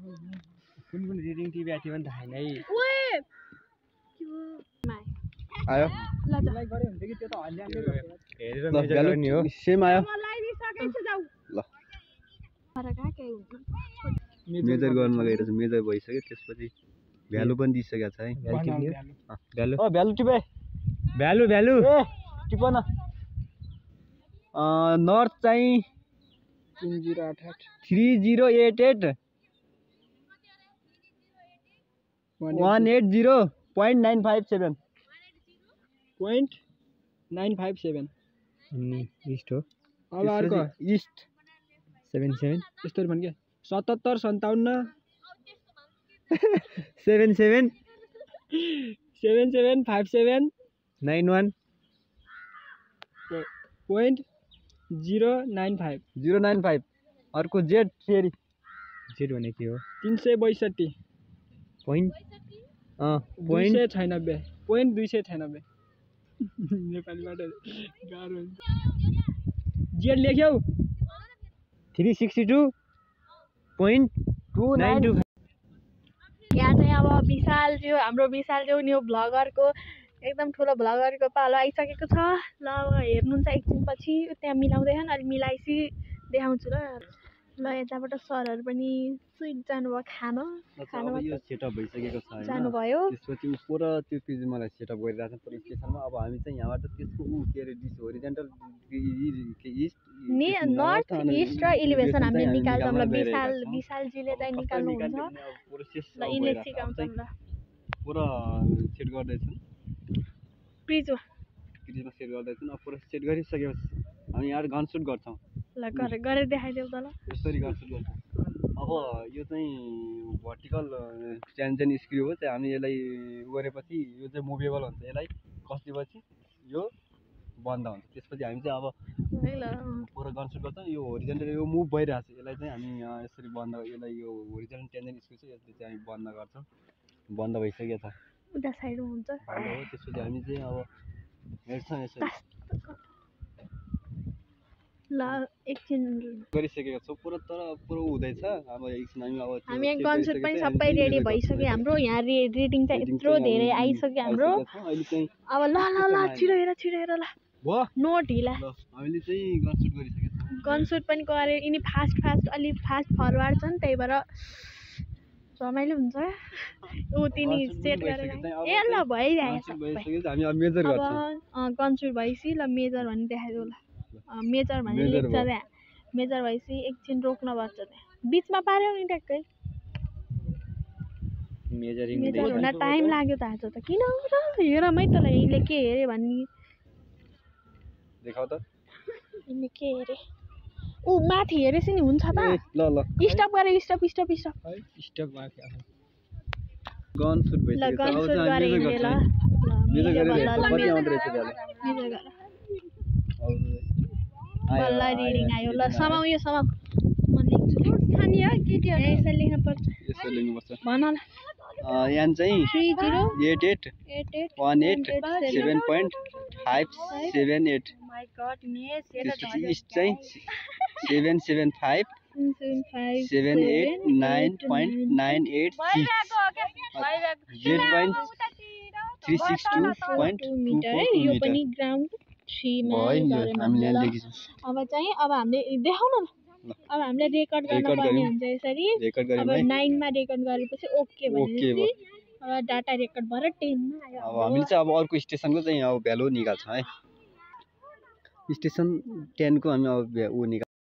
कुन reading TV आएको थियो भने थाहा छैन है आयो हेरेर नि हो सेम आयो ल मेजर गर्न गइरहेछ मेजर भइसक्यो त्यसपछि भ्यालु पनि दिइसकेको छ है भ्यालु भ्यालु टिपे भ्यालु ए टिप न नर्थ चाहिँ 3088 180.957 .957 अनि ईस्ट हो अब अर्को ईस्ट 77 यस्तो भन् के 77 57 77 77 57 91 .095 095 अर्को जेड फेरि जेड भने के हो 362 point 296 .296 नेपालीबाट गाह्रो हुन्छ जेड लेख्यौ 362.292 यहाँ चाहिँ अब विशाल जो हाम्रो विशाल जो न्यू भ्लगरको एकदम ठुलो भ्लगरको पालो आइसकेको छ ल अब हेर्नुहुन्छ एकछिनपछि त्यहाँ मिलाउँदैछन् अलि मिलाइसी देखाउँछु ल यताबाट सरहरू पनि स्विट जानुभयो यो सेटअप भइसकेको छ हैन जानुभयो त्यसपछि उपर त्यो पिजी मलाई सेटअप गरिरहेको छ पुरै स्टेसनमा अब हामी चाहिँ यहाँबाट त्यसको के अरे this horizontal east north east र एलिभेसन हामीले निकाल्छौँ ल विशालजीले चाहिँ निकाल्नुहुन्छ ल यिनले सिकाउँछन् ल पुरा सेट गर्दैछन् प्रिजमा सेट गर्दैछन् अब पुरा सेट गरिसकेपछि हामी यहाँ गन सुट गर्छौँ ल गरेर देखाइदेऊ त ल यसरी गन सुट गर्छौँ अब यो चाहिँ भर्टिकल टेन्सन स्क्रू हो चाहिँ हामी यसलाई गरेपछि यो चाहिँ मुभेबल हुन्छ यसलाई कसेपछि यो बन्द हुन्छ त्यसपछि हामी चाहिँ अब पुरा गन सुट गर्छौँ यो होरिजन्टल यो मुभ भइरहेको छ यसलाई चाहिँ हामी यसरी बन्द यसलाई यो होरिजन्टल टेन्सन स्क्रू छ यसले चाहिँ हामी बन्द गर्छौँ बन्द भइसकेको छ उता साइडमा हुन्छ त्यसपछि हामी चाहिँ अब हेर्छौँ यसरी ल एकछिन गरिसकेको छौँ पुरा तर पुरा हुँदैछ अब एकछिन हामी यहाँ गनसुट पनि सबै रेडी भइसक्यो हाम्रो यहाँ रिडिङ चाहिँ यत्रो धेरै आइसक्यो हाम्रो अब ल छिटो हेर ल नोट हिला हामीले चाहिँ गनसुट गरिसकेको छौँ गनसुट पनि गरे यिनी फास्ट अलि फास्ट फरवार्ड छन् त्यही भएर रमाइलो हुन्छ ऊ तिनी सेट गरेर ए ल भइरहेछ हामी अब मेजर गर्छौँ अब गनसुट भइसि ल मेजर भन्ने देखाइदेऊ ल मेजर भन्ने लेख्छ त्यहाँ मेजर भएपछि एकछिन रोक्नुपर्छ त्यहाँ बिचमा पार्यो नि ट्याक्कै मेजर हुन टाइम लाग्यो त आज त किन हेर मै त यिनले के हेरे भन्ने देखाउ त यिनले के हेरे ऊ माथि हेरेछ नि हुन्छ त ल स्टप गरे स्टप गन सुट भइसक्यो ल गरे यिनले ल बल्ल रिडिङ आयो ल समाउ यो समाउ म लेख्छु खानी हो के के यसरी लेख्नुपर्छ भन ल यहाँ चाहिँ 3088.187.578 माय गॉड नेस त्यसपछि ईस्ट चाहिँ 775 789.98 Z.362.2 मिटर है यो पनि ग्राउन्ड 3 मा हामीले लेखेछौँ अब हामीले देखाउन ल अब हामीले रेकर्ड गर्न पर्ने हुन्छ यसरी अब 9 मा रेकर्ड गरेपछि ओके भनेपछि अब डाटा रेकर्ड भएर 10 मा आयो अब हामीले चाहिँ अब अर्को स्टेसनको चाहिँ अब भ्यालु निकाल्छौँ है स्टेसन 10 को हामी अब ऊ